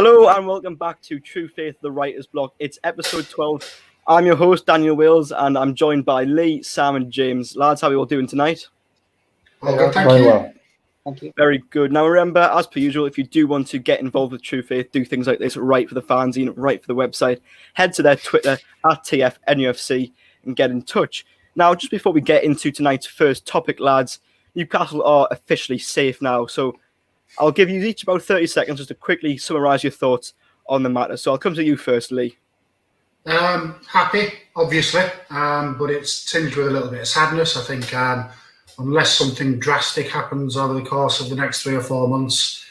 Hello and welcome back to True Faith, the Writer's Block. It's episode 12. I'm your host, Daniel Wills, and I'm joined by Lee, Sam and James. Lads, how are you all doing tonight? All good, thank you. Well. Thank you. Very good. Now remember, as per usual, if you do want to get involved with True Faith, do things like this, write for the fanzine, write for the website, head to their Twitter, @TF_NUFC, and get in touch. Now, just before we get into tonight's first topic, lads, Newcastle are officially safe now, so I'll give you each about 30 seconds just to quickly summarise your thoughts on the matter. So I'll come to you first, Lee. Happy, obviously, but it's tinged with a little bit of sadness. I think unless something drastic happens over the course of the next 3 or 4 months,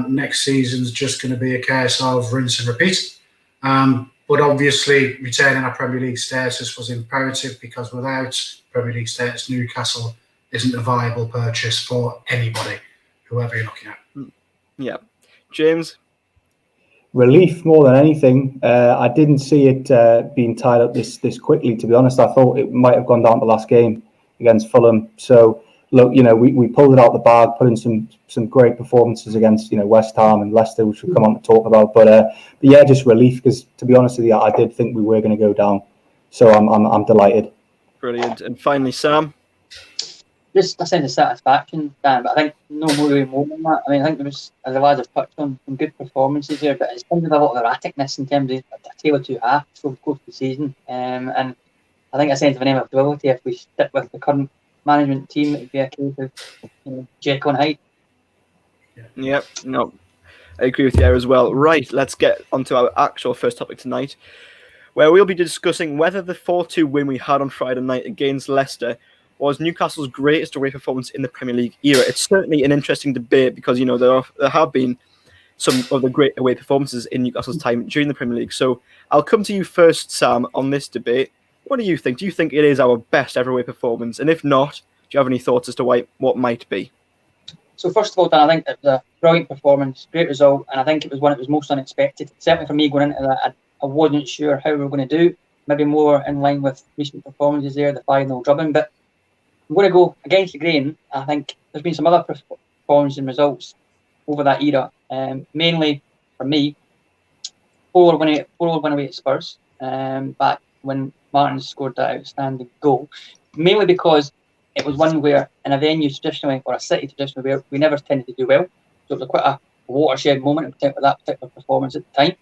next season's just going to be a case of rinse and repeat. But obviously, retaining our Premier League status was imperative because without Premier League status, Newcastle isn't a viable purchase for anybody, whoever you're looking at. Yeah. James? Relief more than anything. I didn't see it being tied up this quickly, to be honest. I thought it might have gone down to the last game against Fulham. So, look, we pulled it out the bag, put in some great performances against, West Ham and Leicester, which we'll come on to talk about. But yeah, just relief, because to be honest with you, I did think we were going to go down. So I'm delighted. Brilliant. And finally, Sam? Just a sense of satisfaction, Dan, but I think no more than that. I mean, I think there was, as the lads have touched on, some good performances here, but it's kind of a lot of erraticness in terms of a tale of two halves over the course of the season. And I think a sense of inevitability, if we stick with the current management team, it would be a case of Jekyll and Hyde. Yep, no, I agree with you there as well. Right, let's get onto our actual first topic tonight, where we'll be discussing whether the 4-2 win we had on Friday night against Leicester was Newcastle's greatest away performance in the Premier League era. It's certainly an interesting debate because, there have been some of the great away performances in Newcastle's time during the Premier League. So I'll come to you first, Sam, on this debate. What do you think? Do you think it is our best ever away performance? And if not, do you have any thoughts as to what might be? So first of all, Dan, I think it was a brilliant performance, great result, and I think it was one that was most unexpected. Certainly for me going into that, I wasn't sure how we were going to do. Maybe more in line with recent performances there, the 5-0 drubbing, but I'm going to go against the grain. I think there's been some other performances and results over that era. Mainly for me, 4-1 away at Spurs, back when Martin scored that outstanding goal. Mainly because it was one where in a venue traditionally, or a city traditionally, where we never tended to do well. So it was quite a watershed moment in particular, that particular performance at the time.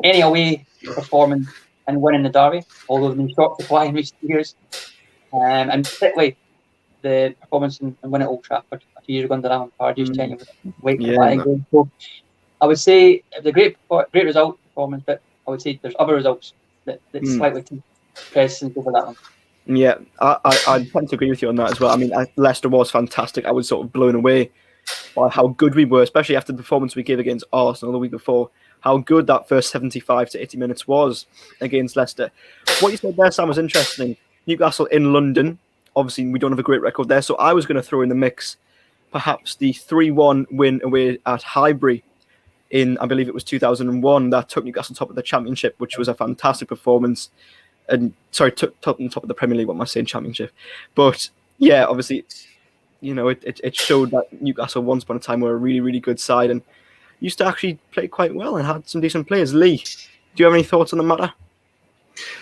Any away performance and winning the derby, although there's been short supply in recent years. And particularly the performance and win at Old Trafford a few years ago under Alan Pardew's tenure. So I would say it was a great result performance, but I would say there's other results that slightly take precedence over that one. Yeah, I tend to agree with you on that as well. I mean, Leicester was fantastic. I was sort of blown away by how good we were, especially after the performance we gave against Arsenal the week before. How good that first 75 to 80 minutes was against Leicester. What you said there, Sam, was interesting. Newcastle in London. Obviously, we don't have a great record there, so I was going to throw in the mix perhaps the 3-1 win away at Highbury in, I believe it was 2001, that took Newcastle top of the Championship, which was a fantastic performance. And sorry, took top of the Premier League. What am I saying, Championship? But yeah, obviously, it showed that Newcastle once upon a time were a really, really good side and used to actually play quite well and had some decent players. Lee, do you have any thoughts on the matter?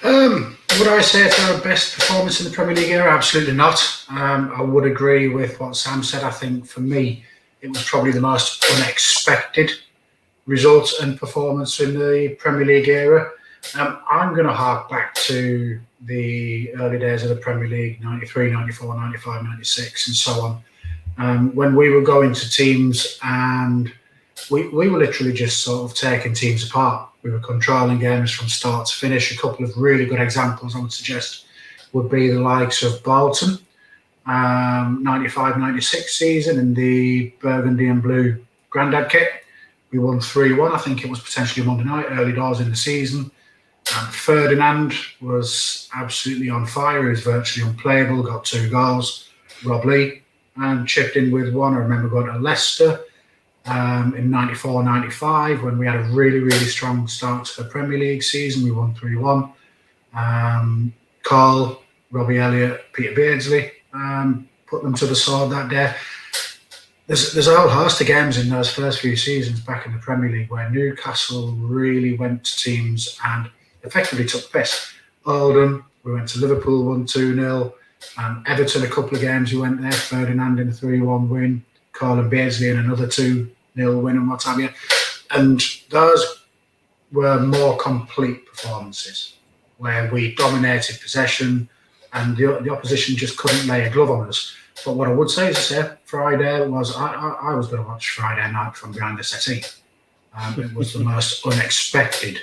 Would I say it's our best performance in the Premier League era? Absolutely not. I would agree with what Sam said. I think for me, it was probably the most unexpected result and performance in the Premier League era. I'm going to hark back to the early days of the Premier League, 93, 94, 95, 96 and so on. When we were going to teams and we were literally just sort of taking teams apart. We were controlling games from start to finish. A couple of really good examples I would suggest would be the likes of Bolton, 95-96 season in the burgundy and blue Grandad kit. We won 3-1. I think it was potentially Monday night, early doors in the season. Ferdinand was absolutely on fire. He was virtually unplayable, got 2 goals. Rob Lee chipped in with 1. I remember going to Leicester in 94-95 when we had a really, really strong start to the Premier League season. We won 3-1. Carl, Robbie Elliott, Peter Beardsley put them to the sword that day. There's a whole host of games in those first few seasons back in the Premier League where Newcastle really went to teams and effectively took the piss. Oldham, we went to Liverpool, won 2-0. Everton, a couple of games we went there, Ferdinand in a 3-1 win, Colin Beardsley in another 2-0 win and what have you. And those were more complete performances where we dominated possession and the opposition just couldn't lay a glove on us. But what I would say is, Friday was, I was going to watch Friday night from behind the settee. It was the most unexpected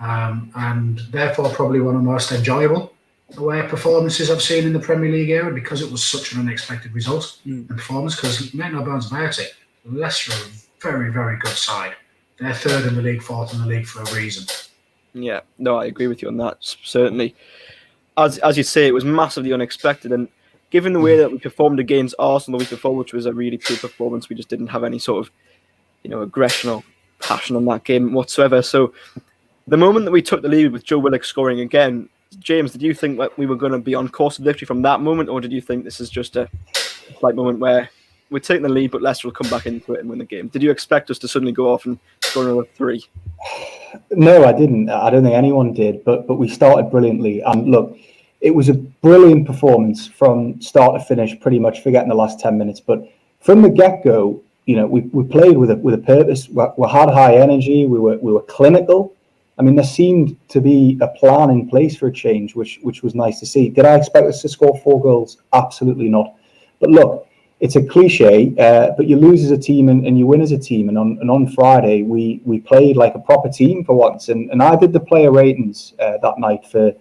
and therefore probably one of the most enjoyable away performances I've seen in the Premier League era because it was such an unexpected result and performance. Because make no bones about it, Leicester are a very, very good side. They're third in the league, fourth in the league for a reason. Yeah, no, I agree with you on that. Certainly, as you say, it was massively unexpected, and given the way that we performed against Arsenal the week before, which was a really poor performance, we just didn't have any sort of, aggression or passion on that game whatsoever. So, the moment that we took the lead with Joe Willock scoring again, James, did you think that we were going to be on course of victory from that moment, or did you think this is just a slight moment where we're taking the lead, but Leicester will come back into it and win the game? Did you expect us to suddenly go off and score another 3? No, I didn't. I don't think anyone did, but we started brilliantly. And look, it was a brilliant performance from start to finish, pretty much forgetting the last 10 minutes. But from the get-go, we played with a purpose. We had high energy. We were clinical. I mean, there seemed to be a plan in place for a change, which was nice to see. Did I expect us to score 4 goals? Absolutely not. But look, it's a cliche, but you lose as a team and you win as a team. And on Friday, we played like a proper team for once. And I did the player ratings that night for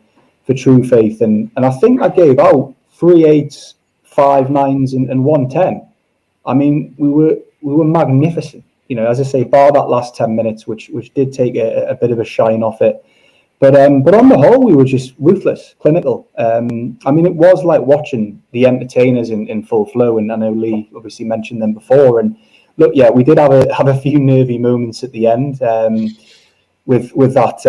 True Faith. And I think I gave out 3 8s, 5 9s, and 1 10. I mean, we were magnificent. As I say, bar that last 10 minutes, which did take a bit of a shine off it. But on the whole, we were just ruthless, clinical. I mean, it was like watching the entertainers in full flow, and I know Lee obviously mentioned them before. And look, yeah, we did have a few nervy moments at the end with that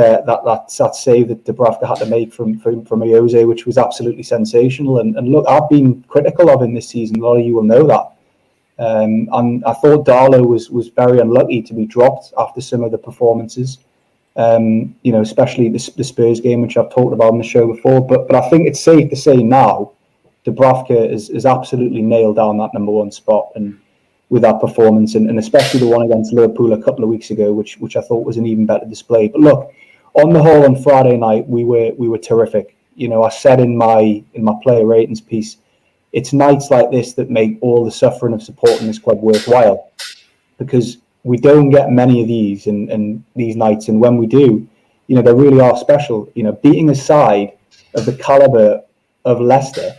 save that Dubravka had to make from Jose, which was absolutely sensational. And look, I've been critical of him this season. A lot of you will know that. And I thought Darlow was very unlucky to be dropped after some of the performances. Especially the Spurs game, which I've talked about on the show before. But I think it's safe to say now, Dubravka is absolutely nailed down that number 1 spot, and with that performance, and especially the one against Liverpool a couple of weeks ago, which I thought was an even better display. But look, on the whole, on Friday night, we were terrific. I said in my player ratings piece, it's nights like this that make all the suffering of supporting this club worthwhile, because we don't get many of these and these nights, and when we do, they really are special. Beating a side of the caliber of Leicester,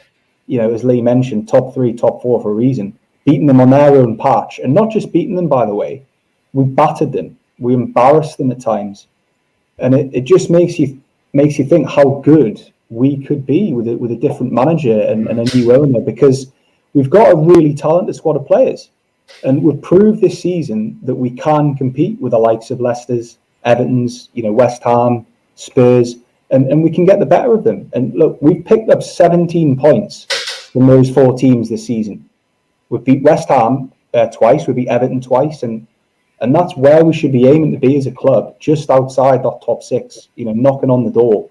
as Lee mentioned, top 3, top 4 for a reason. Beating them on their own patch, and not just beating them, by the way, we battered them, we embarrassed them at times, and it just makes you think how good we could be with a different manager and a new owner, because we've got a really talented squad of players. And we've proved this season that we can compete with the likes of Leicester's, Everton's, West Ham, Spurs, and we can get the better of them. And look, we've picked up 17 points from those 4 teams this season. We've beat West Ham twice, we beat Everton twice, and that's where we should be aiming to be as a club, just outside that top 6, knocking on the door.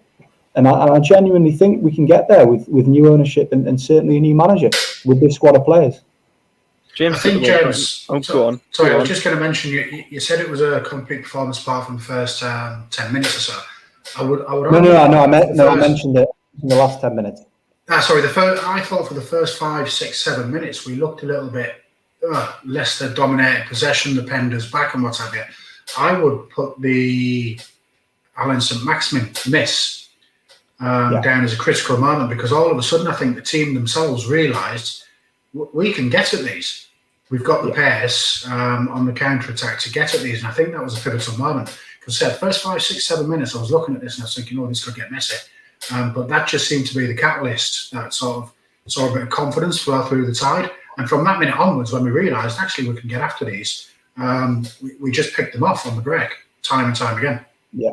And I genuinely think we can get there with new ownership and certainly a new manager with this squad of players. James, I think James. Go on. Sorry, I was just going to mention. You said it was a complete performance apart from the first 10 minutes or so. I would. No. I mentioned it in the last 10 minutes. Sorry. I thought for the first 5, 6, 7 minutes we looked a little bit. Leicester dominated possession, the Penders back and what have you. I would put the Alan St. Maximin miss down as a critical moment, because all of a sudden I think the team themselves realised we can get at these. We've got the pace on the counter-attack to get at these, and I think that was a pivotal moment. Because the first 5, 6, 7 minutes, I was looking at this and I was thinking, this could get messy. But that just seemed to be the catalyst that sort of saw a bit of confidence flow through the tide. And from that minute onwards, when we realised, actually, we can get after these, we just picked them off on the break, time and time again. Yeah.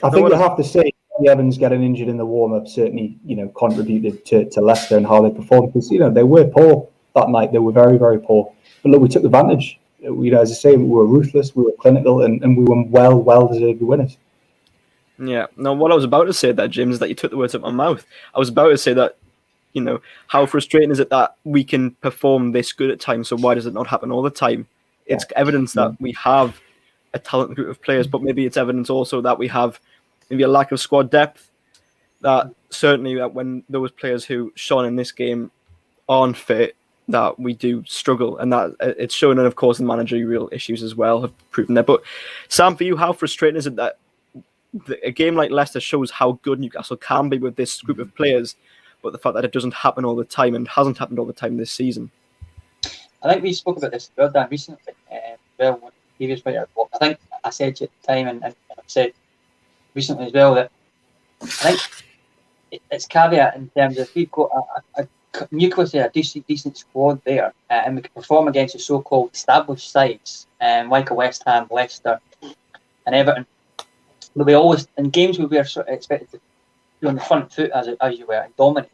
I think we'll have to say Evans getting injured in the warm-up certainly, contributed to Leicester and how they performed, because, they were poor that night. They were very, very poor. But look, we took advantage. As I say, we were ruthless, we were clinical, and we were well-deserved winners. Yeah. No, what I was about to say there, James, is that you took the words out of my mouth. I was about to say that, how frustrating is it that we can perform this good at times, so why does it not happen all the time? It's evidence that we have a talented group of players, but maybe it's evidence also that we have maybe a lack of squad depth. That certainly that when those players who shone in this game aren't fit, that we do struggle, and that it's shown, and of course the managerial issues as well have proven that. But Sam, for you, how frustrating is it that a game like Leicester shows how good Newcastle can be with this group of players, but the fact that it doesn't happen all the time and hasn't happened all the time this season? I think we spoke about this well, Dan, recently. Previous player, I think I said to you at the time, and I've said recently as well, that I think it's caveat in terms of if we've got a nucleus there, a decent squad there, and we can perform against the so-called established sides, like a West Ham, Leicester, and Everton. But we always, in games where we are sort of expected to be on the front foot, as you were, and dominate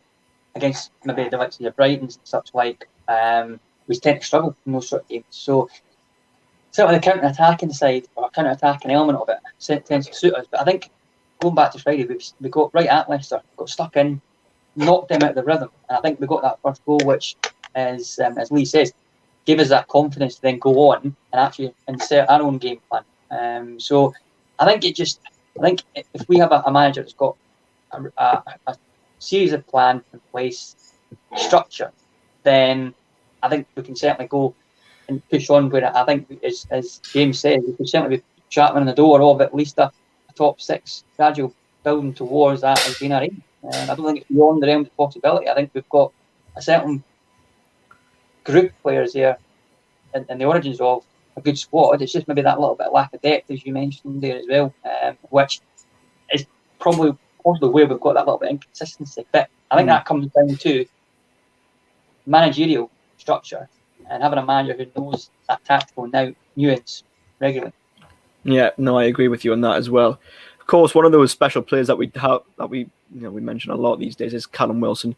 against maybe the likes of your Brightons and such like, we tend to struggle in those sort of games. So certainly the counter-attacking side, or counter-attacking element of it, tends to suit us. But I think going back to Friday, we got right at Leicester, got stuck in, knocked them out of the rhythm, and I think we got that first goal, which, as Lee says, gave us that confidence to then go on and actually insert our own game plan. So I think if we have a manager that's got a series of plans in place, structure, then I think we can certainly go and push on with it. I think, as James said, we could certainly be chatting on the door of at least a top six, gradual building towards that as being our aim. I don't think it's beyond the realm of possibility. I think we've got a certain group of players here in the origins of a good squad. It's just maybe that little bit of lack of depth, as you mentioned there as well, which is possibly where we've got that little bit of inconsistency. But I think that comes down to managerial structure and having a manager who knows that tactical nuance regularly. Yeah, no, I agree with you on that as well. Of course, one of those special players that we mention a lot these days is Callum Wilson.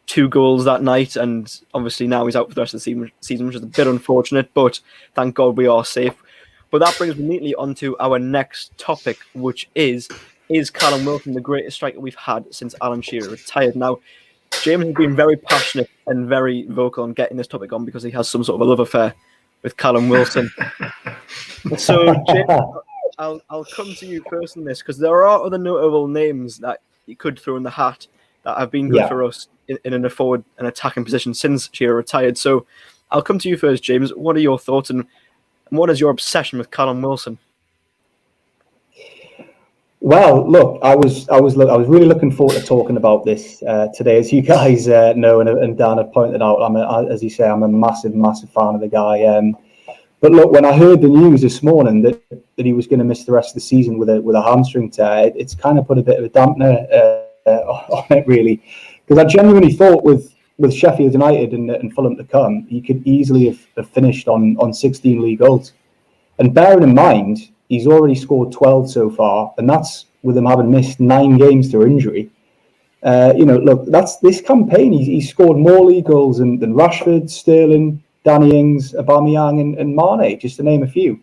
2 goals that night, and obviously now he's out for the rest of the season, which is a bit unfortunate, but thank God we are safe. But that brings me neatly onto our next topic, which is Callum Wilson the greatest striker we've had since Alan Shearer retired? Now, James has been very passionate and very vocal on getting this topic on because he has some sort of a love affair with Callum Wilson. So, James, I'll come to you first on this, because there are other notable names that you could throw in the hat that have been good for us in a forward and attacking position since Shearer retired. So I'll come to you first, James. What are your thoughts, and what is your obsession with Callum Wilson? Well, look, I was really looking forward to talking about this today. As you guys know, and Dan have pointed out, as you say, I'm a massive fan of the guy. But look, when I heard the news this morning that he was going to miss the rest of the season with a hamstring tear, it's kind of put a bit of a dampener on it, really, because I genuinely thought with Sheffield United and Fulham to come, he could easily have finished on 16 league goals. And bearing in mind, he's already scored 12 so far, and that's with him having missed 9 games through injury. Look, that's this campaign. He's scored more league goals than Rashford, Sterling, Danny Ings, Aubameyang, and Mane, just to name a few.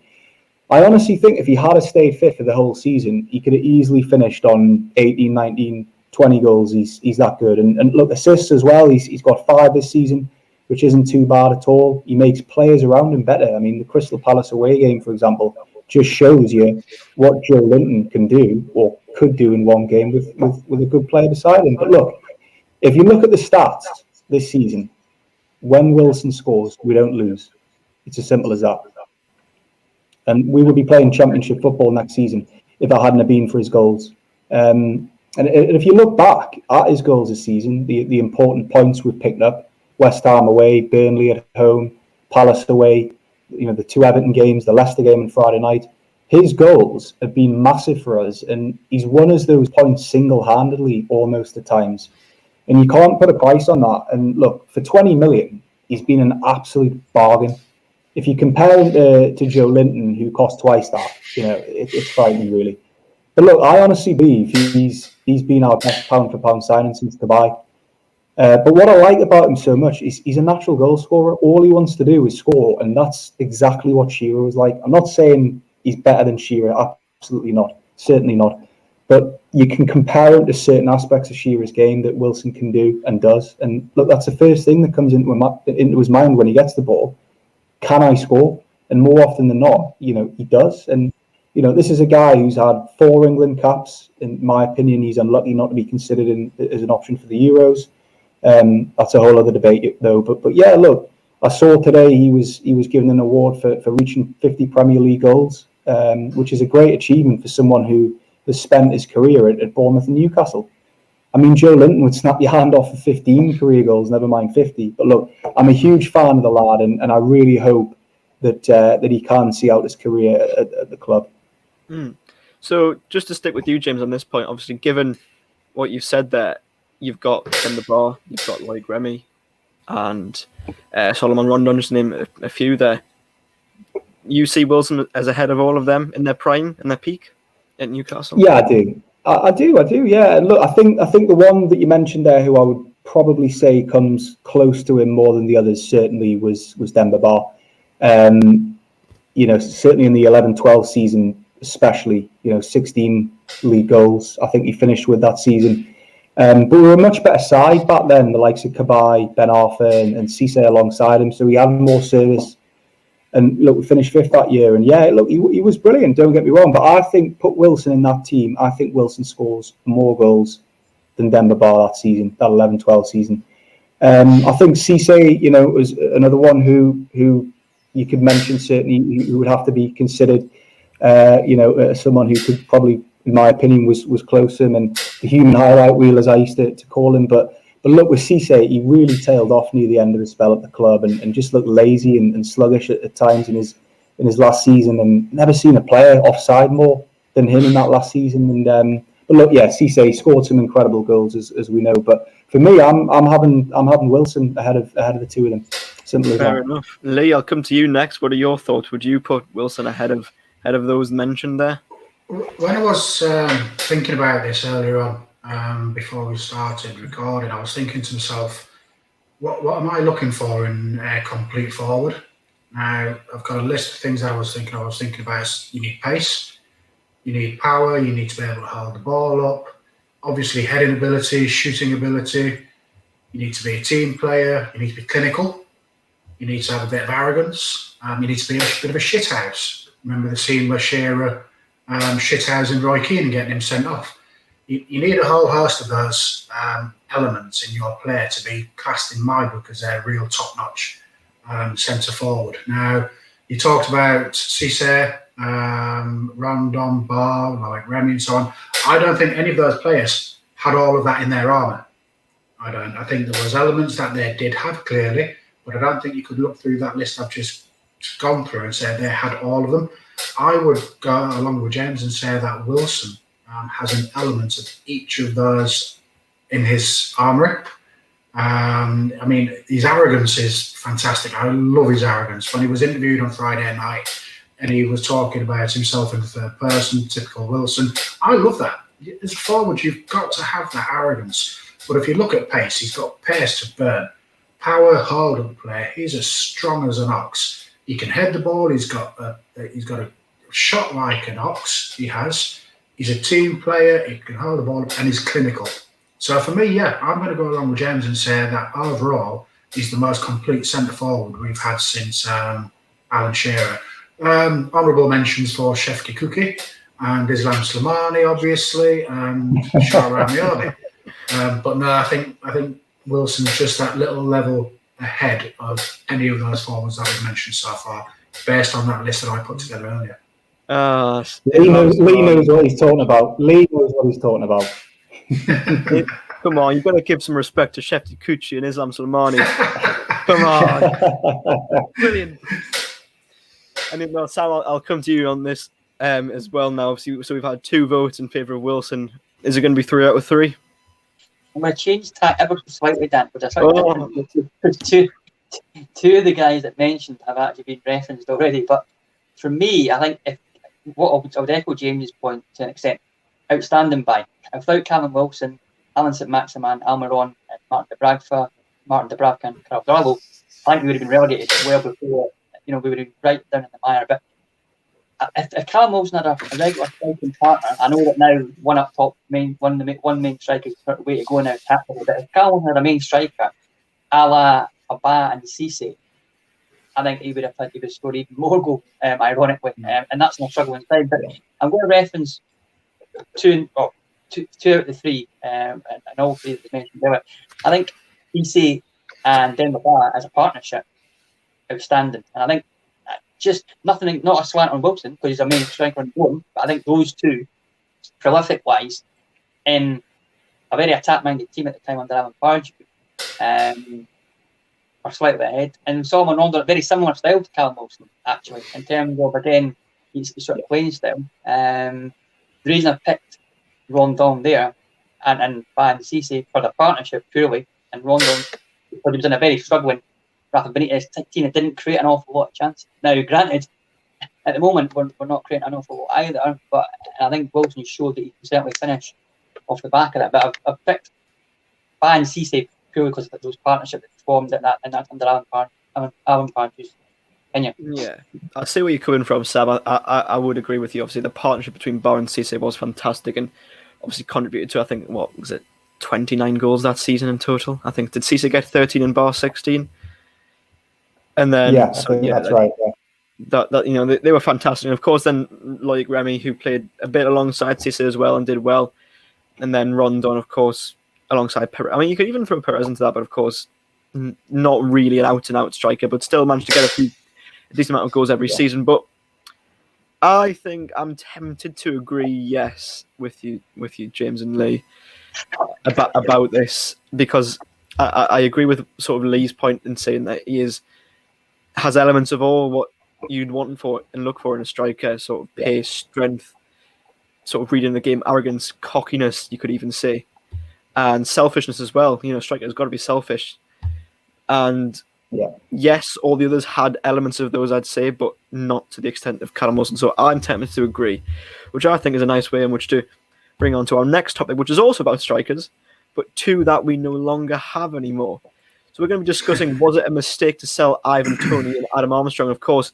I honestly think if he had stayed fit for the whole season, he could have easily finished on 18, 19, 20 goals. He's that good. And look, assists as well. He's got 5 this season, which isn't too bad at all. He makes players around him better. I mean, the Crystal Palace away game, for example, just shows you what Joe Linton can do, or could do in one game with a good player beside him. But look, if you look at the stats this season, when Wilson scores, we don't lose. It's as simple as that. And we would be playing Championship football next season if it hadn't been for his goals. And if you look back at his goals this season, the important points we've picked up, West Ham away, Burnley at home, Palace away, the 2 Everton games, the Leicester game on Friday night, his goals have been massive for us, and he's won us those points single-handedly almost at times. And you can't put a price on that. And look, for 20 million, he's been an absolute bargain. If you compare him to Joe Linton, who cost twice that, it's frightening, really. But look, I honestly believe he's been our best pound-for-pound signing since Dubai. But what I like about him so much is he's a natural goal scorer. All he wants to do is score, and that's exactly what Shearer was like. I'm not saying he's better than Shearer, absolutely not, certainly not. But you can compare him to certain aspects of Shearer's game that Wilson can do and does. And look, that's the first thing that comes into his mind when he gets the ball. Can I score? And more often than not, he does. And, this is a guy who's had 4 England caps. In my opinion, he's unlucky not to be considered as an option for the Euros. That's a whole other debate, though. But yeah, look, I saw today he was given an award for reaching 50 Premier League goals, which is a great achievement for someone who has spent his career at Bournemouth and Newcastle. I mean, Joe Linton would snap your hand off for 15 career goals, never mind 50. But look, I'm a huge fan of the lad, and I really hope that he can see out his career at the club. So just to stick with you, James, on this point, obviously, given what you've said there, you've got Demba Ba, you've got Loic Remy, and Solomon Rondon, just to name a few there. You see Wilson as ahead of all of them in their prime, in their peak at Newcastle? Yeah, I do. I do. Yeah. And look, I think the one that you mentioned there, who I would probably say comes close to him more than the others, certainly was Demba Ba. Certainly in the 11-12 season, especially, 16 league goals. I think he finished with that season. But we were a much better side back then, the likes of Cabaye, Ben Arfa and Cisse alongside him. So he had more service. And look, we finished 5th that year. And yeah, look, he was brilliant, don't get me wrong. But I think put Wilson in that team, I think Wilson scores more goals than Demba Ba that season, that 11-12 season. I think Cisse, was another one who you could mention, certainly, who would have to be considered, someone who could probably, in my opinion, was close to him, and the human highlight reel, as I used to call him. But look, with Cisse, he really tailed off near the end of his spell at the club and just looked lazy and sluggish at times in his last season, and never seen a player offside more than him in that last season. But look, yeah, Cisse scored some incredible goals, as we know. But for me, I'm having Wilson ahead of the two of them. Simple as that. Fair enough. Lee, I'll come to you next. What are your thoughts? Would you put Wilson ahead of those mentioned there? When I was thinking about this earlier on, before we started recording, I was thinking to myself, what am I looking for in a complete forward? Now, I've got a list of things that I was thinking about is you need pace, you need power, you need to be able to hold the ball up, obviously heading ability, shooting ability, you need to be a team player, you need to be clinical, you need to have a bit of arrogance, you need to be a bit of a shithouse. Remember the scene where Shearer shithousing Roy Keane and getting him sent off? You need a whole host of those elements in your player to be classed in my book as a real top-notch centre forward. Now, you talked about Cisse, Rondon, Ba, like Remy and so on. I don't think any of those players had all of that in their armour. I don't. I think there was elements that they did have, clearly, but I don't think you could look through that list I've just gone through and say they had all of them. I would go along with James and say that Wilson has an element of each of those in his armoury. I mean, his arrogance is fantastic. I love his arrogance. When he was interviewed on Friday night and he was talking about himself in the third person, typical Wilson, I love that. As a forward, you've got to have that arrogance. But if you look at pace, he's got pace to burn. Power, hold-up play. He's as strong as an ox. He can head the ball. He's got a shot like an ox. He has. He's a team player. He can hold the ball, and he's clinical. So for me, yeah, I'm going to go along with James and say that overall, he's the most complete centre forward we've had since Alan Shearer. Honourable mentions for Shefki Kuki and Islam Slimani, obviously, and Shara Amiani. But no, I think Wilson's just that little level ahead of any of those forwards that we've mentioned so far, based on that list that I put together earlier. Lee knows what he's talking about. Lee knows what he's talking about. Come on, you've got to give some respect to Shefki Kuki and Islam Slimani. Come on. Brilliant. And then, Sam, I'll come to you on this as well now. So we've had 2 votes in favour of Wilson. Is it going to be 3 out of 3? I'm going to change tack ever so slightly, Dan, because two of the guys that mentioned have actually been referenced already. But for me, I think I would echo James's point to an extent. Outstanding by. Without Callum Wilson, Alan St-Maximin, Almiron, and Martin de Bravka and Carl Darlow, I think we would have been relegated well before, we would have been right down in the mire. But if Callum Wilson had a regular striking partner, I know that now one up top, one main striker is the way to go now, tactically, but if Callum had a main striker, a la Abba and Cisse, I think he would have scored even more goals, ironically, and that's no struggling side. But I'm going to reference two out of the three, and all three that you mentioned there. I think Cisse and Dembaba as a partnership, outstanding. And I think just not a slant on Wilson because he's a main striker on goal, but I think those two, prolific wise, in a very attack-minded team at the time under Alan Pardew, are slightly ahead. And Solomon Rondon, very similar style to Callum Wilson, actually, in terms of, again, his sort of playing style. The reason I picked Rondon there and Van Cisse for the partnership purely, and Rondon, because he was in a very struggling Rafa Benitez team that didn't create an awful lot of chances. Now, granted, at the moment, we're not creating an awful lot either, but I think Wilson showed that he can certainly finish off the back of that. But I've picked Van Cisse purely because of those partnerships that formed in that under Alan Pardew's opinion. Yeah, I see where you're coming from, Sam. I would agree with you. Obviously, the partnership between Bar and Cisse was fantastic, and obviously contributed to, I think, 29 goals that season in total. I think, did Cisse get 13 and Bar 16? And then that's right. Yeah. That they were fantastic. And of course, then Loic Remy, who played a bit alongside Cisse as well and did well, and then Rondon, of course, alongside Perez. I mean, you could even throw Perez into that, but of course, not really an out-and-out striker, but still managed to get a decent amount of goals every season. But I think I'm tempted to agree, yes, with you, James and Lee, about this, because I agree with sort of Lee's point in saying that he has elements of all what you'd want for and look for in a striker, sort of pace, strength, sort of reading the game, arrogance, cockiness, you could even say, and selfishness as well. Striker's got to be selfish. And yes, all the others had elements of those, I'd say, but not to the extent of Callum Wilson. So I'm tempted to agree, which I think is a nice way in which to bring on to our next topic, which is also about strikers, but two that we no longer have anymore. So we're going to be discussing, was it a mistake to sell Ivan Toney and Adam Armstrong? Of course,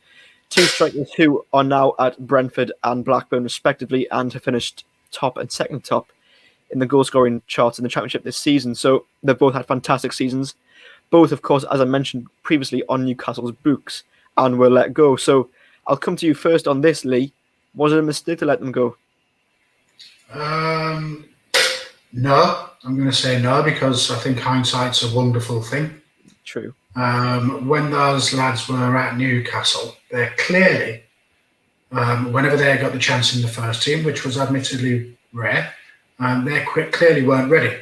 two strikers who are now at Brentford and Blackburn respectively and have finished top and second top in the goal-scoring charts in the Championship this season. So they've both had fantastic seasons. Both, of course, as I mentioned previously, on Newcastle's books and were let go. So I'll come to you first on this, Lee. Was it a mistake to let them go? No, I'm going to say no, because I think hindsight's a wonderful thing. True. When those lads were at Newcastle, they're clearly, whenever they got the chance in the first team, which was admittedly rare, they clearly weren't ready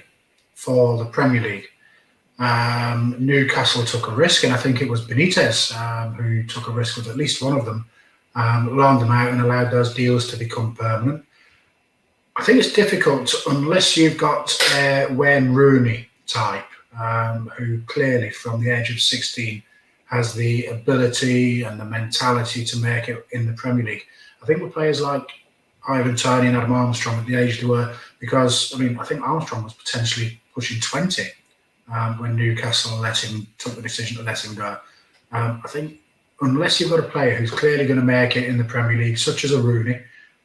for the Premier League. Newcastle took a risk, and I think it was Benitez who took a risk with at least one of them, loaned them out and allowed those deals to become permanent. I think it's difficult unless you've got a Wayne Rooney type, who clearly from the age of 16 has the ability and the mentality to make it in the Premier League. I think with players like Ivan Toney and Adam Armstrong at the age they were, because I think Armstrong was potentially pushing 20 when Newcastle took the decision to let him go. I think unless you've got a player who's clearly going to make it in the Premier League, such as a Rooney,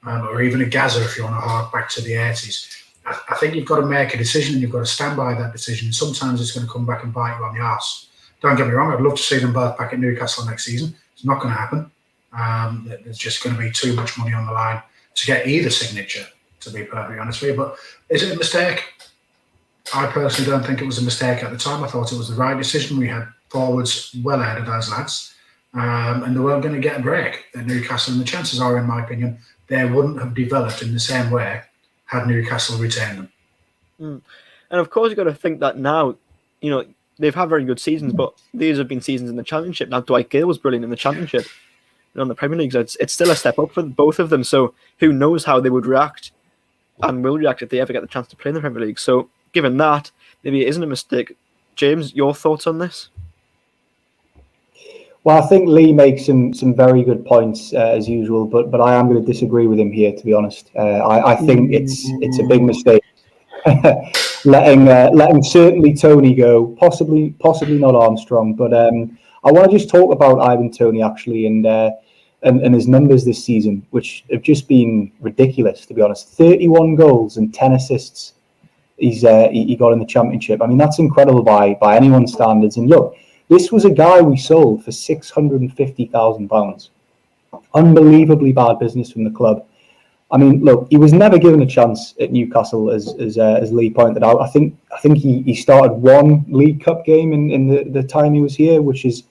or even a Gaza, if you want to hark back to the 80s, I think you've got to make a decision and you've got to stand by that decision. Sometimes it's going to come back and bite you on the arse. Don't get me wrong, I'd love to see them both back at Newcastle next season. It's not going to happen. There's just going to be too much money on the line to get either signature, to be perfectly honest with you. But is it a mistake? I personally don't think it was a mistake at the time. I thought it was the right decision. We had forwards well ahead of those lads, and they weren't going to get a break at Newcastle. And the chances are, in my opinion, they wouldn't have developed in the same way had Newcastle retained them. And of course, you've got to think that now, they've had very good seasons, but these have been seasons in the Championship. Now, Dwight Gale was brilliant in the Championship. On the Premier League, so it's still a step up for both of them. So who knows how they would react and will react if they ever get the chance to play in the Premier League. So given that, maybe it isn't a mistake. James, your thoughts on this? Well, I think Lee makes some very good points as usual, but I am going to disagree with him here, to be honest. I think it's a big mistake. letting certainly Toney go, possibly not Armstrong. But I want to just talk about Ivan Toney actually and his numbers this season, which have just been ridiculous, to be honest. 31 goals and 10 assists he got in the Championship. I mean, that's incredible by anyone's standards. And look, this was a guy we sold for £650,000. Unbelievably bad business from the club. I mean, look, he was never given a chance at Newcastle, as Lee pointed out. I think he started one League Cup game in the time he was here, which is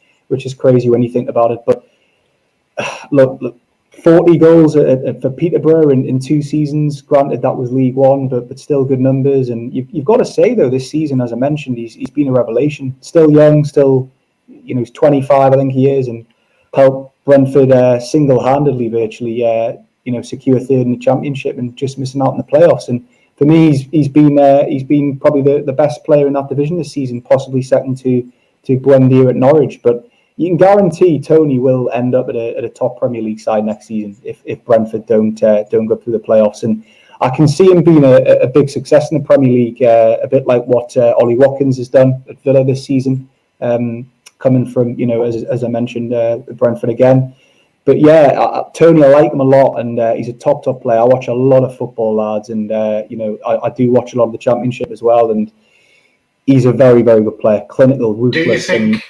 crazy when you think about it. But look, 40 goals for Peterborough in 2 seasons. Granted, that was League One, but still good numbers. And you've got to say though, this season, as I mentioned, he's been a revelation. Still young, still, he's 25, I think he is, and helped Brentford single-handedly, virtually, secure third in the Championship and just missing out in the playoffs. And for me, he's been probably the best player in that division this season, possibly second to Buendia at Norwich. But you can guarantee Toney will end up at a top Premier League side next season if Brentford don't go through the playoffs. And I can see him being a big success in the Premier League, a bit like what Ollie Watkins has done at Villa this season, coming from as I mentioned, Brentford again. But yeah, Toney, I like him a lot, and he's a top player. I watch a lot of football, lads, and I do watch a lot of the Championship as well. And he's a very, very good player, clinical, ruthless. Do you think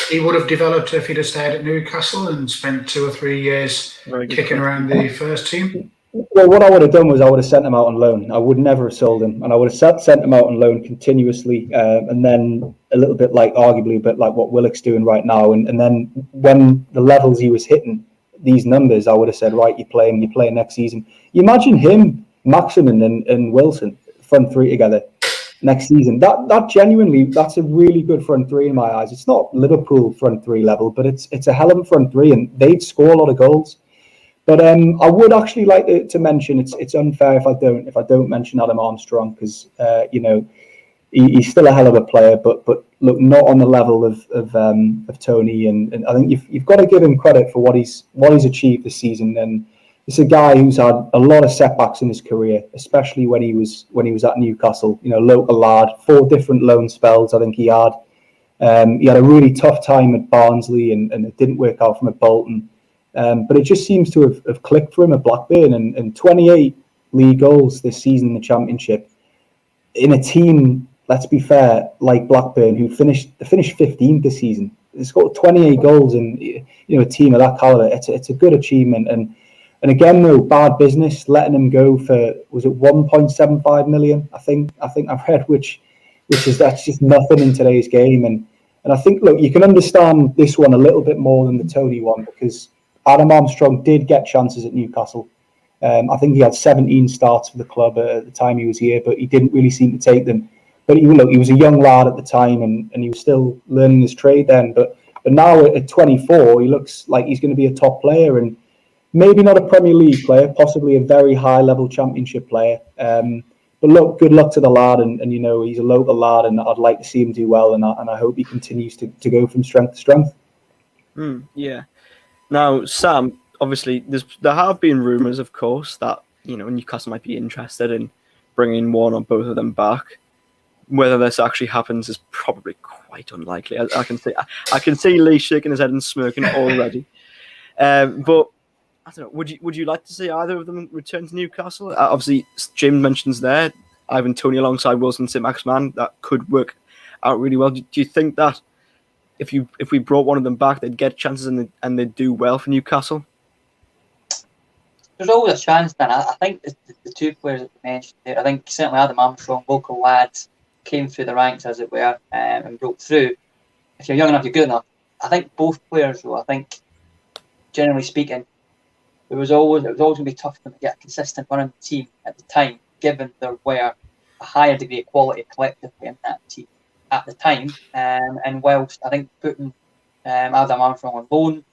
he would have developed if he'd have stayed at Newcastle and spent 2 or 3 years kicking around the first team? Well, what I would have done was I would have sent him out on loan. I would never have sold him, and I would have sent him out on loan continuously, and then arguably a bit like what Willock's doing right now. And then when the levels he was hitting, these numbers, I would have said, right, you're playing next season. You imagine him, Maximin and Wilson, front three together next season. That genuinely, that's a really good front three in my eyes. It's not Liverpool front three level, but it's a hell of a front three, and they'd score a lot of goals. But I would actually like to mention, it's unfair if I don't mention Adam Armstrong, because he's still a hell of a player, but look, not on the level of Toney, and I think you've got to give him credit for what he's achieved this season. And it's a guy who's had a lot of setbacks in his career, especially when he was at Newcastle. Local lad, 4 different loan spells I think he had. He had a really tough time at Barnsley, and it didn't work out for him at Bolton. But it just seems to have clicked for him at Blackburn, and 28 league goals this season in the Championship in a team, let's be fair, like Blackburn, who finished 15th this season. It's got 28 goals in a team of that caliber. It's a good achievement, and again though, bad business letting him go for, was it 1.75 million? I think I've read, which is, that's just nothing in today's game. And I think, look, you can understand this one a little bit more than the Toney one, because Adam Armstrong did get chances at Newcastle. I think he had 17 starts for the club at the time he was here, but he didn't really seem to take them. But he was a young lad at the time, and he was still learning his trade then. But now at 24, he looks like he's going to be a top player, and maybe not a Premier League player, possibly a very high-level Championship player. But look, good luck to the lad, and he's a local lad, and I'd like to see him do well, and I hope he continues to go from strength to strength. Yeah. Now, Sam, obviously, there have been rumours, of course, that Newcastle might be interested in bringing one or both of them back. Whether this actually happens is probably quite unlikely. I can see Lee shaking his head and smirking already. But I don't know. Would you like to see either of them return to Newcastle? Obviously, Jim mentions there Ivan Toney alongside Wilson, St-Maximin. That could work out really well. Do you think that if we brought one of them back, they'd get chances and they'd do well for Newcastle? There's always a chance, Dan. I think the 2 players that you mentioned there, I think certainly Adam Armstrong, local lads, came through the ranks, as it were, and broke through. If you're young enough, you're good enough. I think both players, though, generally speaking, it was always going to be tough for them to get a consistent running team at the time, given there were a higher degree of quality collectively in that team at the time. And whilst I think putting Adam Armstrong on loan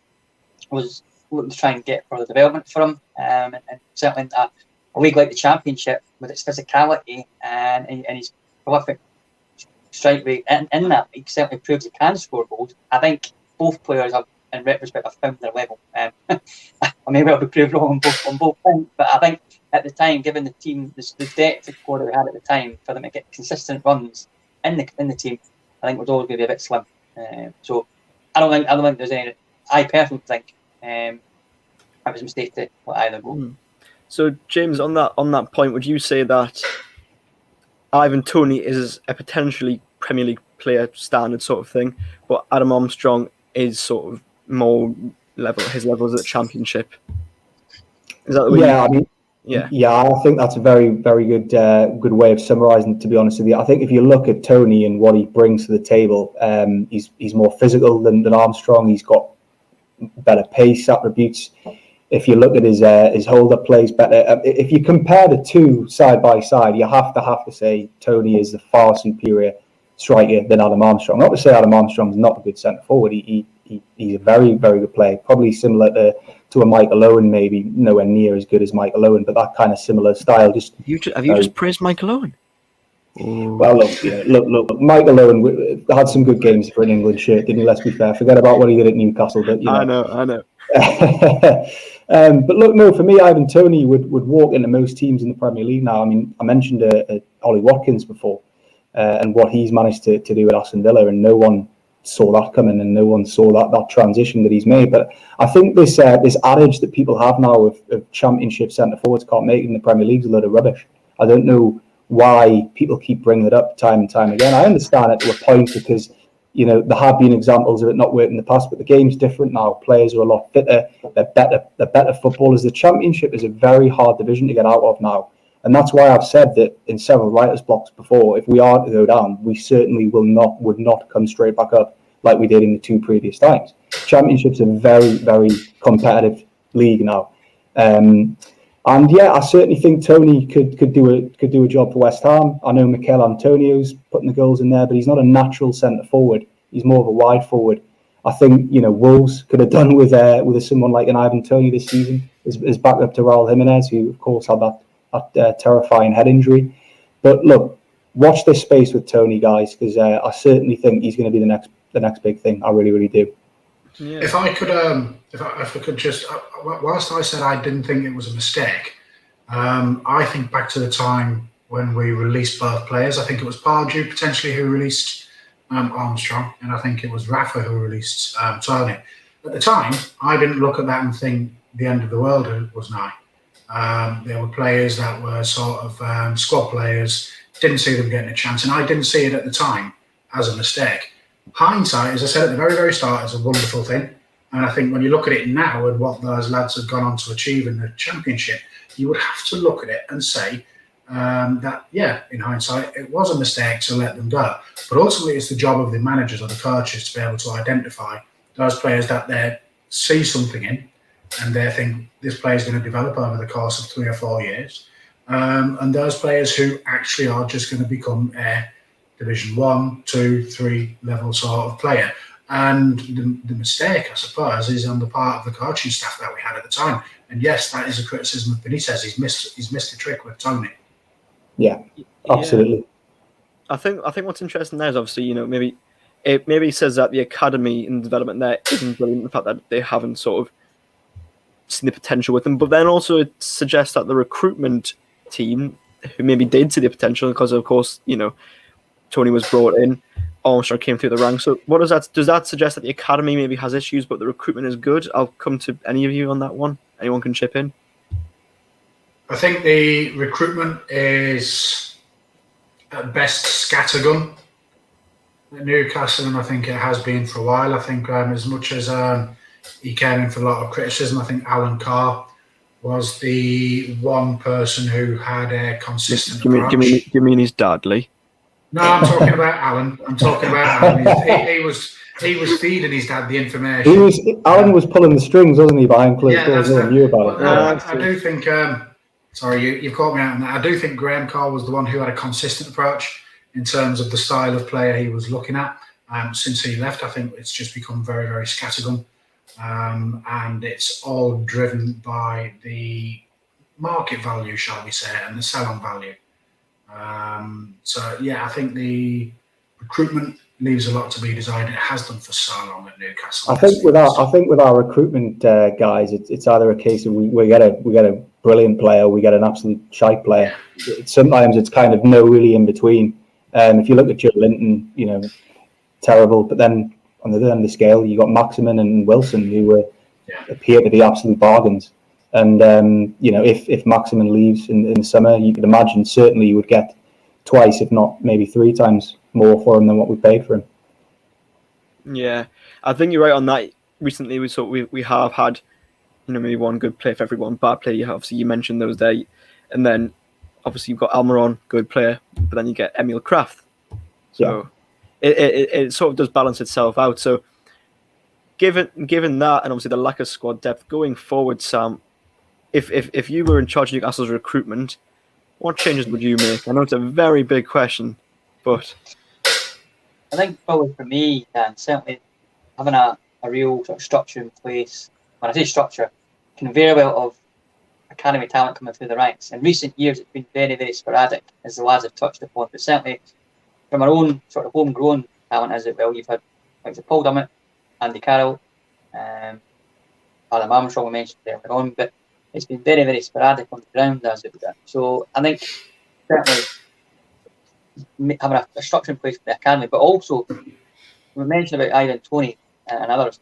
was looking to try and get further development for him, and certainly a league like the Championship with its physicality and his prolific strike rate in that league certainly proves he can score goals. I think both players have in retrospect, I've found their level. I may well be proved wrong on both things, but I think at the time, given the team, the depth of squad that we had at the time, for them to get consistent runs in the team, I think was always going to be a bit slim. So I don't think there's any. I personally think it was a mistake to let either go. So James, on that point, would you say that Ivan Toney is a potentially Premier League player standard sort of thing, but Adam Armstrong is sort of more level? His levels at the Championship. Is that the way? Yeah, I mean, yeah, I think that's a very, very good way of summarising it, to be honest with you. I think if you look at Toney and what he brings to the table, he's more physical than Armstrong. He's got better pace attributes. If you look at his hold-up plays better, if you compare the two side by side, you have to say Toney is the far superior striker than Adam Armstrong. Not to say Adam Armstrong's not a good centre forward. He's a very, very good player. Probably similar to a Michael Owen, maybe nowhere near as good as Michael Owen, but that kind of similar style. Have you just praised Michael Owen? Well, look. Michael Owen had some good games for an England shirt, didn't he? Let's be fair. Forget about what he did at Newcastle. But I know. But look, no, for me, Ivan Toney would walk into most teams in the Premier League now. I mean, I mentioned Ollie Watkins before, and what he's managed to do at Aston Villa, and no one saw that coming, and no one saw that transition that he's made. But I think this adage that people have now of Championship centre forwards can't make it in the Premier League is a load of rubbish. I don't know why people keep bringing it up time and time again. I understand it to a point because, there have been examples of it not working in the past, but the game's different now. Players are a lot fitter. They're better footballers. The Championship is a very hard division to get out of now. And that's why I've said that in several writers' blocks before, if we are to go down, we certainly would not come straight back up like we did in the two previous times. Championship's a very, very competitive league now. And yeah, I certainly think Toney could do a job for West Ham. I know Mikel Antonio's putting the goals in there, but he's not a natural centre forward. He's more of a wide forward. I think Wolves could have done with someone like an Ivan Toney this season as backup to Raul Jimenez, who of course had that terrifying head injury. But look, watch this space with Toney, guys, because I certainly think he's going to be the next big thing. I really, really do. Yeah. If I could just, whilst I said I didn't think it was a mistake, I think back to the time when we released both players. I think it was Pardew potentially who released Armstrong, and I think it was Rafa who released Toney. At the time, I didn't look at that and think the end of the world was nigh. There were players that were sort of squad players, didn't see them getting a chance, and I didn't see it at the time as a mistake. Hindsight, as I said at the very, very start, is a wonderful thing. And I think when you look at it now and what those lads have gone on to achieve in the Championship, you would have to look at it and say that, yeah, in hindsight, it was a mistake to let them go. But ultimately, it's the job of the managers or the coaches to be able to identify those players that they see something in and they think this player is going to develop over the course of 3 or 4 years. And those players who actually are just going to become a Division 1, 2, 3 level sort of player. And the mistake, I suppose, is on the part of the coaching staff that we had at the time. And yes, that is a criticism of Benitez. He's missed a trick with Toney. Yeah, absolutely. Yeah. I think what's interesting there is obviously, maybe it says that the academy and development there isn't brilliant. The fact that they haven't sort of seen the potential with them, but then also it suggests that the recruitment team, who maybe did see the potential, because of course, Toney was brought in, Armstrong came through the ranks. So what does that suggest that the academy maybe has issues, but the recruitment is good? I'll come to any of you on that one. Anyone can chip in. I think the recruitment is at best scattergun at Newcastle, and I think it has been for a while. I think as much as he came in for a lot of criticism, I think Alan Carr was the one person who had a consistent approach. Do you mean his dad, Lee? No, I'm talking about Alan. He was feeding his dad the information. Alan was pulling the strings, wasn't he, behind closed doors? I knew about it. I do think. Sorry, you've caught me out on that. I do think Graham Carr was the one who had a consistent approach in terms of the style of player he was looking at. Since he left, I think it's just become very, very scattergun, and it's all driven by the market value, shall we say, and the sell-on value. So yeah, I think the recruitment leaves a lot to be desired. It has done for so long at Newcastle. I think with our recruitment guys, it's either a case of we get a brilliant player, we get an absolute shite player. Sometimes it's kind of no really in between. If you look at Joe Linton, terrible. But then on the other end of the scale, you got Maximin and Wilson, who appear to be absolute bargains. And if Maximin leaves in the summer, you could imagine certainly you would get twice, if not maybe 3 times more for him than what we paid for him. Yeah, I think you're right on that. Recently, we have had maybe one good player for every one bad player. Obviously, you mentioned those there, and then obviously you've got Almiron, good player, but then you get Emil Kraft. So it sort of does balance itself out. So given that, and obviously the lack of squad depth going forward, Sam, if you were in charge of Newcastle's recruitment, what changes would you make? I know it's a very big question, but I think probably for me, Dan, certainly having a real sort of structure in place. When I say structure, conveyor belt of academy talent coming through the ranks. In recent years, it's been very, very sporadic, as the lads have touched upon. But certainly, from our own sort of homegrown talent, as it will, you've had like Paul Dummett, Andy Carroll, Adam Armstrong we mentioned earlier on, but it's been very, very sporadic on the ground as it were. So I think certainly having a structure in place for the academy, but also we mentioned about Ivan Toney and others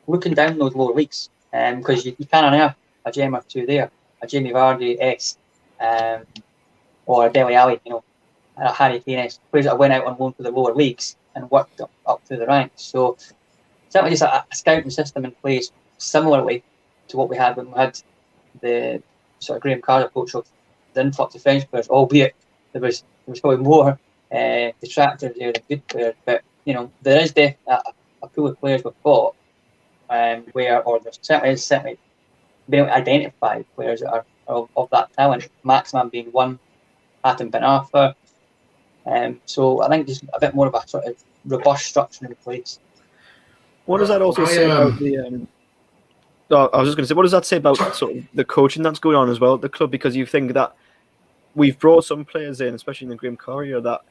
looking down those lower leagues, because you can unearth a gem or two there, a Jamie Vardy or a Dele Alli, a Harry Kane, players that went out on loan for the lower leagues and worked up through the ranks. So certainly just a scouting system in place, similarly to what we had when we had the sort of Graham Carter approach of the influx of French players, albeit there was probably more detractors there than good players. But there is definitely a pool of players we've got or there certainly being able to identify players that are of that talent. Maximin being one, Hatton Ben Arthur. So I think just a bit more of a sort of robust structure in place. What does that also say about the? I was just going to say, what does that say about sort of the coaching that's going on as well at the club? Because you think that we've brought some players in, especially in the Graham Carter, that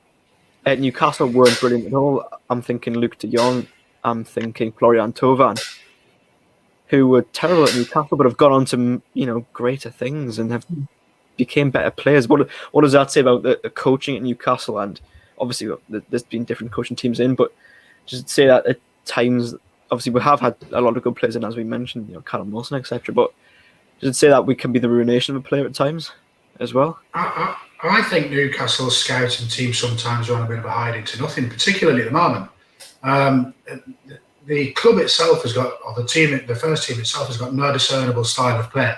at Newcastle weren't brilliant at all. I'm thinking Luke de Jong. I'm thinking Florian Thauvin, who were terrible at Newcastle but have gone on to greater things and have became better players. What does that say about the coaching at Newcastle? And obviously there's been different coaching teams in, but just say that at times, obviously we have had a lot of good players in, as we mentioned, Callum Wilson, etc. But does it say that we can be the ruination of a player at times as well? I think Newcastle's scouting team sometimes are on a bit of a hiding to nothing, particularly at the moment. The club itself has got, or the first team itself has got no discernible style of play.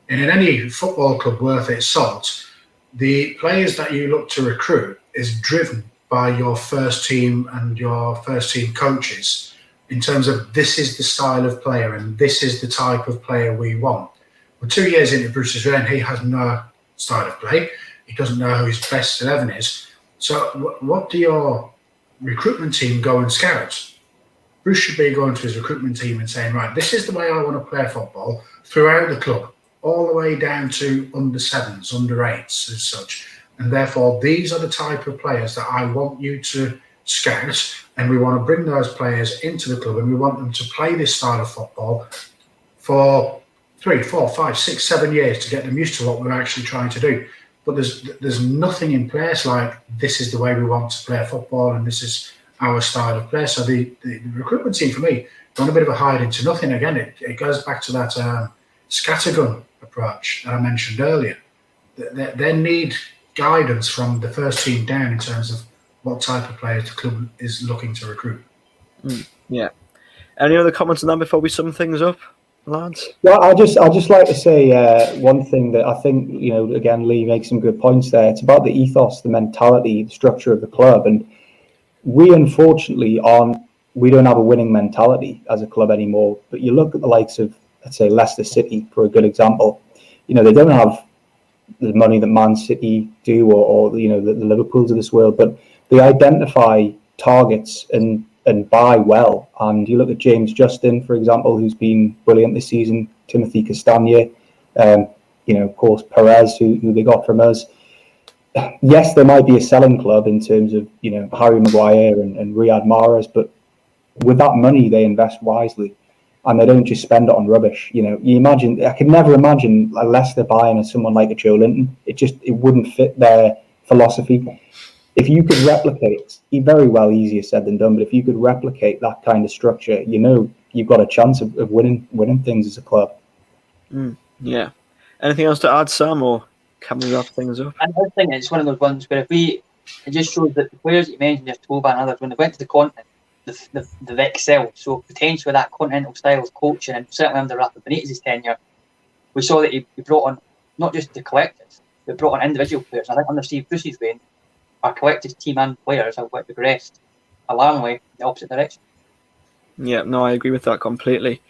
And in any football club worth its salt, the players that you look to recruit is driven by your first team and your first team coaches in terms of this is the style of player and this is the type of player we want. Well, 2 years into Bruce's reign, he has no style of play. He doesn't know who his best 11 is. So what do your recruitment team go and scout? Bruce should be going to his recruitment team and saying, right, this is the way I want to play football throughout the club, all the way down to under 7s, under 8s as such. And therefore, these are the type of players that I want you to scout, and we want to bring those players into the club and we want them to play this style of football for 3, 4, 5, 6, 7 years to get them used to what we're actually trying to do. But there's nothing in place like this is the way we want to play football and this is our style of play. So the recruitment team for me gone a bit of a hide into nothing. Again, it goes back to that scattergun approach that I mentioned earlier. They need guidance from the first team down in terms of what type of players the club is looking to recruit. Yeah. Any other comments on that before we sum things up, lads? Well, I'll just like to say one thing that I think, again, Lee makes some good points there. It's about the ethos, the mentality, the structure of the club. And we, unfortunately, we don't have a winning mentality as a club anymore. But you look at the likes of, let's say, Leicester City, for a good example. They don't have the money that Man City do or the Liverpools of this world, but they identify targets and buy well. And you look at James Justin, for example, who's been brilliant this season, Timothy Castagne, of course, Perez, who they got from us. yes, there might be a selling club in terms of, you know, Harry Maguire and Riyad Mahrez, but with that money, they invest wisely and they don't just spend it on rubbish. You know, I could never imagine Leicester buying someone like a Joe Linton. It wouldn't fit their philosophy. If you could replicate, very well easier said than done, but if you could replicate that kind of structure, you know, you've got a chance of winning things as a club. Yeah. Anything else to add, Sam, or can we wrap things up? I think it's one of those ones where it just shows that the players that you mentioned, just Toba and others, when they went to the continent, they've excelled. So potentially that continental style of coaching, and certainly under Rafa Benitez's tenure, we saw that he brought on not just the collectives, but brought on individual players. I think under Steve Bruce's reign, our collective team and players have progressed alarmingly in the opposite direction. Yeah, no, I agree with that completely.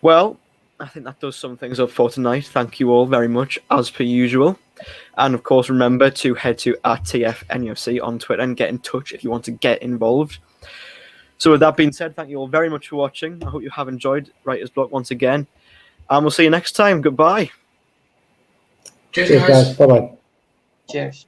Well, I think that does sum things up for tonight. Thank you all very much, as per usual. And of course, remember to head to @TFNUFC on Twitter and get in touch if you want to get involved. So with that being said, thank you all very much for watching. I hope you have enjoyed Writer's Block once again. And we'll see you next time. Goodbye. Cheers, guys. Bye-bye. Cheers.